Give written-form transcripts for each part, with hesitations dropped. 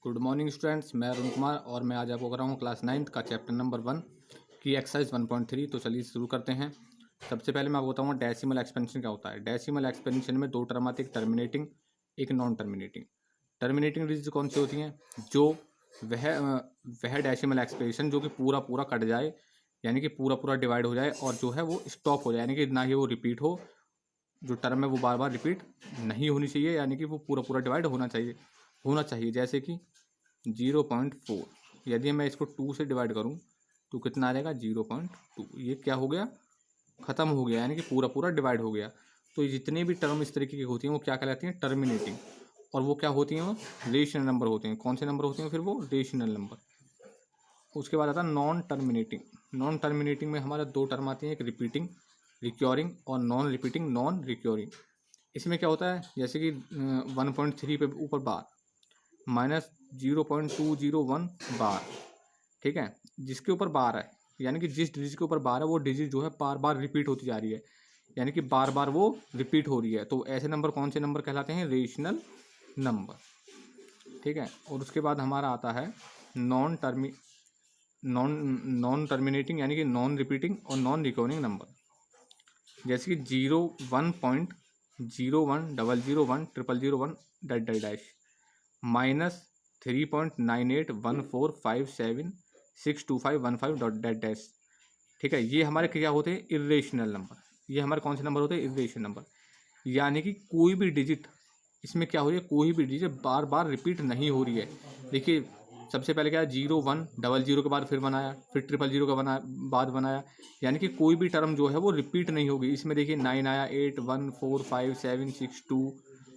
Good morning students, मैं अरुण कुमार और मैं आज आपको कर रहा हूँ क्लास 9th का चैप्टर नंबर 1 की एक्सरसाइज 1.3। तो चलिए शुरू करते हैं। सबसे पहले मैं आपको बताऊँगा डेसिमल एक्सपेंशन क्या होता है। डेसिमल एक्सपेंशन में दो टर्म आती है, एक टर्मिनेटिंग एक नॉन टर्मिनेटिंग। टर्मिनेटिंग डिजिट कौन सी होती हैं? जो वह डेसिमल एक्सप्रेशन जो कि पूरा पूरा कट जाए, यानी कि पूरा पूरा डिवाइड हो जाए और जो है वो स्टॉप हो जाए, यानी कि ना ही वो रिपीट हो, जो टर्म है वो बार बार रिपीट नहीं होनी चाहिए, यानी कि वो पूरा पूरा डिवाइड होना चाहिए। जैसे कि 0.4, यदि मैं इसको 2 से डिवाइड करूं तो कितना आ जाएगा? 0.2। ये क्या हो गया? ख़त्म हो गया, यानी कि पूरा पूरा डिवाइड हो गया। तो ये जितनी भी टर्म इस तरीके की होती हैं वो क्या कहलाती हैं? टर्मिनेटिंग। और वो क्या होती हैं? वो रेशनल नंबर होते हैं। कौन से नंबर होते हैं फिर? वो रेशनल नंबर। उसके बाद आता है नॉन टर्मिनेटिंग। नॉन टर्मिनेटिंग में हमारा दो टर्म आती हैं, एक रिपीटिंग रिक्योरिंग और नॉन रिपीटिंग नॉन रिक्योरिंग। इसमें क्या होता है? जैसे कि 1.3 पे ऊपर बार -0.201 बार, ठीक है, जिसके ऊपर बार है, यानी कि जिस डिजिट के ऊपर बार है वो डिजिट जो है बार बार रिपीट होती जा रही है, यानी कि बार बार वो रिपीट हो रही है। तो ऐसे नंबर कौन से नंबर कहलाते हैं? रेशनल नंबर, ठीक है। और उसके बाद हमारा आता है नॉन टर्मिनेटिंग, यानी कि नॉन रिपीटिंग और नॉन रिकॉर्डिंग नंबर। जैसे कि 0, 1.01001001 dash dash dash -3.9814576251 dot dash dash, ठीक है। ये हमारे क्या होते हैं? Irrational number. ये हमारे कौन से नंबर होते हैं? Irrational number. यानी कि कोई भी डिजिट इसमें क्या हो रही है? कोई भी डिजिट बार बार रिपीट नहीं हो रही है। देखिए, सबसे पहले क्या है? 0, 1, 0 के बाद फिर बनाया, फिर 000 का बाद बनाया, यानी कि कोई भी टर्म जो है वो रिपीट नहीं होगी। इसमें देखिए 9 आया, 8, 1, 4, 5, 7, 6, 2,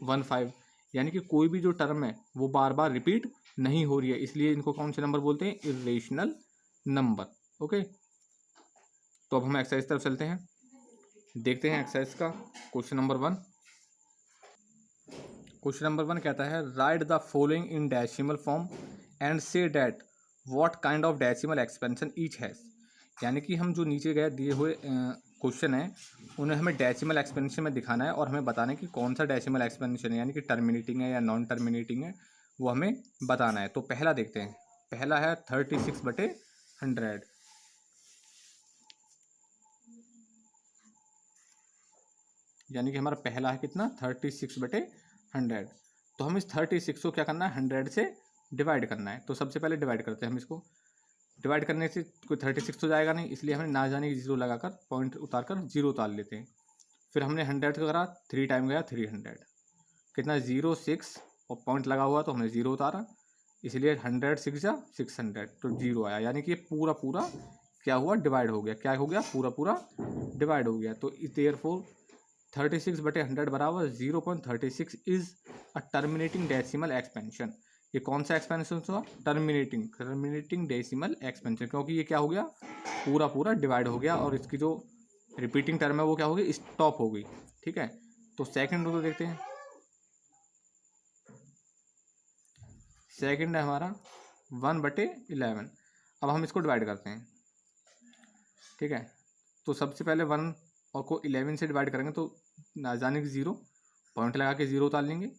1, 5, यानी कि कोई भी जो टर्म है वो बार बार रिपीट नहीं हो रही है, इसलिए इनको कौन से नंबर बोलते हैं? Irrational number. ओके, तो अब हम एक्सरसाइज तरफ चलते हैं, देखते हैं एक्सरसाइज का क्वेश्चन नंबर 1। क्वेश्चन नंबर 1 कहता है right the following in decimal form and say that what kind of decimal expansion each has. यानी कि हम जो नीचे गए दिए हुए क्वेश्चन है उन्हें हमें डेसिमल एक्सपेंशन में दिखाना है और हमें बताना है कि कौन सा डेसिमल एक्सपेंशन है, यानी कि टर्मिनेटिंग है या नॉन टर्मिनेटिंग है, वो हमें बताना है। तो पहला देखते हैं। पहला है 36/100, यानी कि हमारा पहला है कितना? 36/100। तो हम इस 36 को क्या करना है? 100 से डिवाइड करना है। तो सबसे पहले डिवाइड करते हैं हम इसको। डिवाइड करने से कोई 36 तो जाएगा नहीं, इसलिए हमने ना जाने की जीरो लगाकर पॉइंट उतार कर जीरो उतार लेते हैं। फिर हमने 100 का करा, 3 टाइम गया 300, कितना? 0, 6 और पॉइंट लगा हुआ तो हमने जीरो उतारा, इसलिए 100 6 जा 600 तो जीरो आया, यानी कि ये पूरा पूरा क्या हुआ? डिवाइड हो गया। क्या हो गया? पूरा पूरा डिवाइड हो गया। तो देयरफॉर 36/100 बराबर 0.36 is a terminating decimal expansion. ये कौन सा एक्सपेंशन हुआ? टर्मिनेटिंग डेसिमल एक्सपेंशन, क्योंकि ये क्या हो गया? पूरा पूरा डिवाइड हो गया और इसकी जो रिपीटिंग टर्म है वो क्या हो गई? स्टॉप हो गई, ठीक है। तो सेकंड को देखते हैं। सेकंड है हमारा 1/11। अब हम इसको डिवाइड करते हैं, ठीक है। तो सबसे पहले 1 और को 11 से डिवाइड करेंगे तो ना जाने की जीरो, पॉइंट लगा के जीरो उतार लेंगे,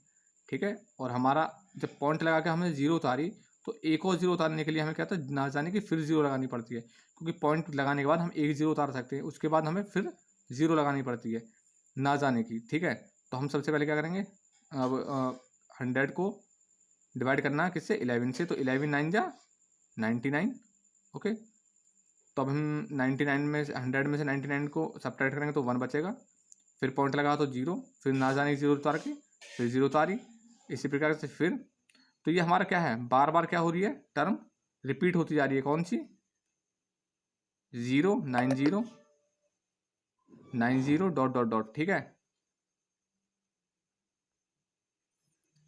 ठीक है। और हमारा जब पॉइंट लगा के हमने जीरो उतारी तो एक और जीरो उतारने के लिए हमें क्या था? ना जाने की फिर जीरो लगानी पड़ती है, क्योंकि पॉइंट लगाने के बाद हम एक जीरो उतार सकते हैं, उसके बाद हमें फिर जीरो लगानी पड़ती है ना जाने की, ठीक है। तो हम सबसे पहले क्या करेंगे? अब 100 को डिवाइड करना है किससे? 11 से। तो 11 9 जा 99, ओके। तो अब हम 99 में से 100 में से 99 को सब्ट्रैक्ट करेंगे तो 1 बचेगा, फिर पॉइंट लगा तो जीरो, फिर ना जाने की जीरो उतार के फिर जीरो उतारी, इसी प्रकार से फिर। तो ये हमारा क्या है? बार बार क्या हो रही है? टर्म रिपीट होती जा रही है। कौन सी? 09090 डॉट डॉट डॉट, ठीक है।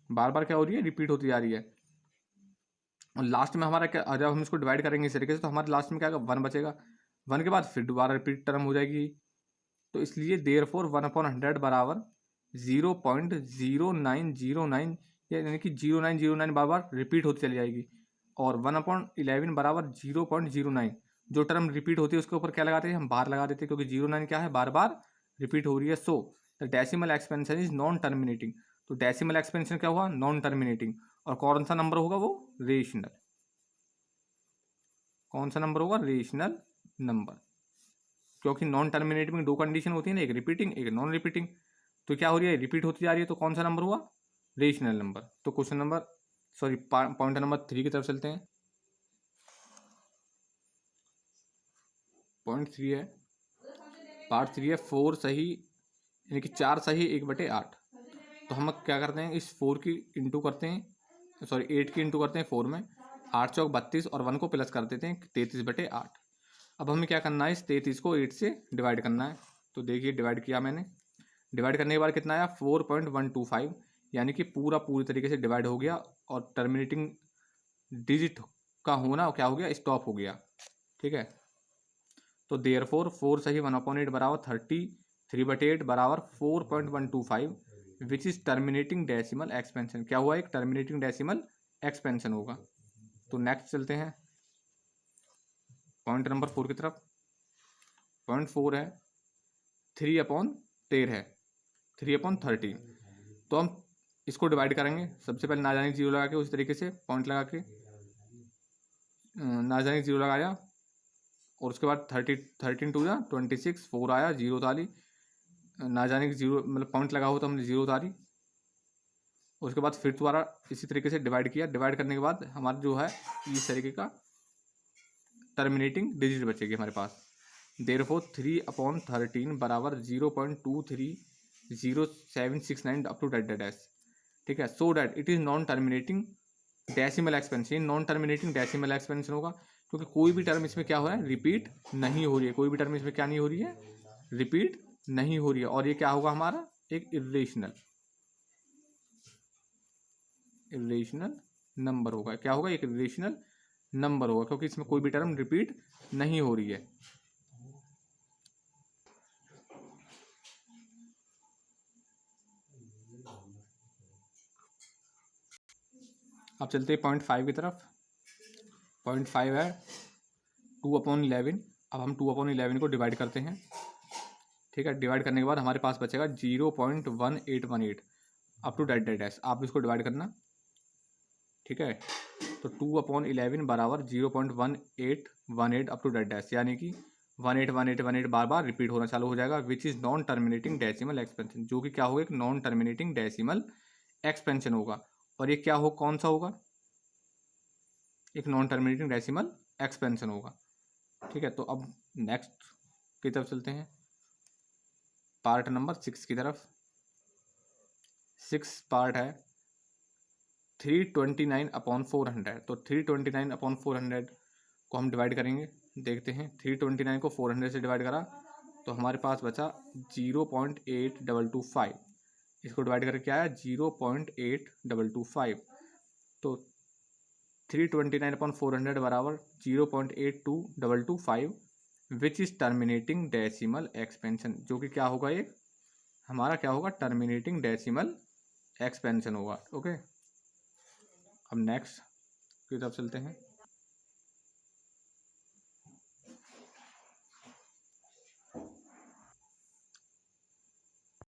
बार बार क्या हो रही है? रिपीट होती जा रही है। और लास्ट में हमारा क्या? जब हम इसको डिवाइड करेंगे इस तरीके से तो हमारे लास्ट में क्या होगा? 1 बचेगा। 1 के बाद फिर दोबारा रिपीट टर्म हो जाएगी। तो इसलिए देयरफॉर 1/100 बराबर 0.0909, यानी कि 0909 बार बार रिपीट होती चली जाएगी। और 1/11 बराबर 0.09, जो टर्म रिपीट होती है उसके ऊपर क्या लगाते हैं? हम बार लगा देते हैं, क्योंकि 09 क्या है? बार बार रिपीट हो रही है। So the decimal expansion is non terminating. तो डेसिमल एक्सपेंशन क्या हुआ? Non terminating. और कौन सा नंबर होगा वो रेशनल, कौन सा नंबर होगा रेशनल नंबर, क्योंकि नॉन टर्मिनेटिंग में दो कंडीशन होती है ना, एक रिपीटिंग एक नॉन रिपीटिंग। तो क्या हो रही है, रिपीट होती जा रही है, तो कौन सा नंबर हुआ रेशनल नंबर। तो question number sorry point number 3 की तरफ चलते हैं। पॉइंट 3 है, पार्ट 3 है 4 सही यानी कि 4 सही 1/8। तो हम क्या करते हैं, इस 4 की इंटू करते हैं, सॉरी 8 की इंटू करते हैं 4 में, 8 चौक 32 और 1 को प्लस कर देते हैं 33/8। अब हमें क्या करना है, इस 33 को 8 से डिवाइड करना है। तो देखिए डिवाइड किया मैंने, डिवाइड करने के बाद कितना आया 4.125, यानी कि पूरी तरीके से डिवाइड हो गया और टर्मिनेटिंग डिजिट का होना क्या हो गया, स्टॉप हो गया। ठीक है, तो देयरफॉर 4 सही 1/8 बराबर 33/8 बराबर 4.125 which is terminating decimal expansion. क्या हुआ, एक टर्मिनेटिंग डेसिमल एक्सपेंशन होगा। तो नेक्स्ट चलते हैं पॉइंट नंबर 4 की तरफ। पॉइंट 4 है 3/13 है 3/13। तो हम इसको डिवाइड करेंगे, सबसे पहले ना जाने जीरो लगा के, उस तरीके से पॉइंट लगा के ना जाने जीरो लगाया, और उसके बाद 13 टू या 26 4 आया, जीरो उतारी, ना जाने की जीरो मतलब पॉइंट लगा हो तो हमने जीरो उतारी। उसके बाद फिर दोबारा इसी तरीके से डिवाइड किया, डिवाइड करने के बाद हमारा जो है इस तरीके का टर्मिनेटिंग डिजिट बचेगी हमारे पास। देयरफॉर 3/13 बराबर 0.230769 अप टू डैश। ठीक है, so that it is non terminating decimal expansion. Non terminating decimal expansion होगा क्योंकि कोई भी टर्म इसमें क्या हो रहा है, रिपीट नहीं हो रही है, कोई भी टर्म इसमें क्या नहीं हो रही है, रिपीट नहीं हो रही है। और ये क्या होगा हमारा एक इरेशनल नंबर होगा। क्या होगा, एक इरेशनल नंबर होगा क्योंकि इसमें कोई भी टर्म रिपीट नहीं हो रही है। अब चलते हैं पॉइंट 5 की तरफ। पॉइंट 5 है 2/11। अब हम 2/11 को डिवाइड करते हैं। ठीक है, डिवाइड करने के बाद हमारे पास बचेगा 0.1818 अप टू डैश। आप इसको डिवाइड करना। ठीक है, तो 2/11 बराबर 0.1818 अप टू डैश, यानी कि 181818 बार बार रिपीट होना चालू हो जाएगा, which is non terminating decimal expansion, जो कि क्या होगा, एक नॉन टर्मिनेटिंग डेसिमल एक्सपेंशन होगा। और ये क्या हो, कौन सा होगा, एक नॉन टर्मिनेटिंग डेसिमल एक्सपेंशन होगा। ठीक है, तो अब नेक्स्ट की तरफ चलते हैं, पार्ट नंबर 6 की तरफ। 6 पार्ट है 329/400। तो 329/400 को हम डिवाइड करेंगे, देखते हैं 329 को 400 से डिवाइड करा तो हमारे पास बचा 0.8225। इसको डिवाइड करके क्या आया 0.8225। तो 329/400 बराबर 0.8225 which is terminating decimal expansion, जो कि क्या होगा, एक हमारा क्या होगा, टर्मिनेटिंग डेसिमल एक्सपेंशन होगा। ओके, अब नेक्स्ट की तरफ चलते हैं।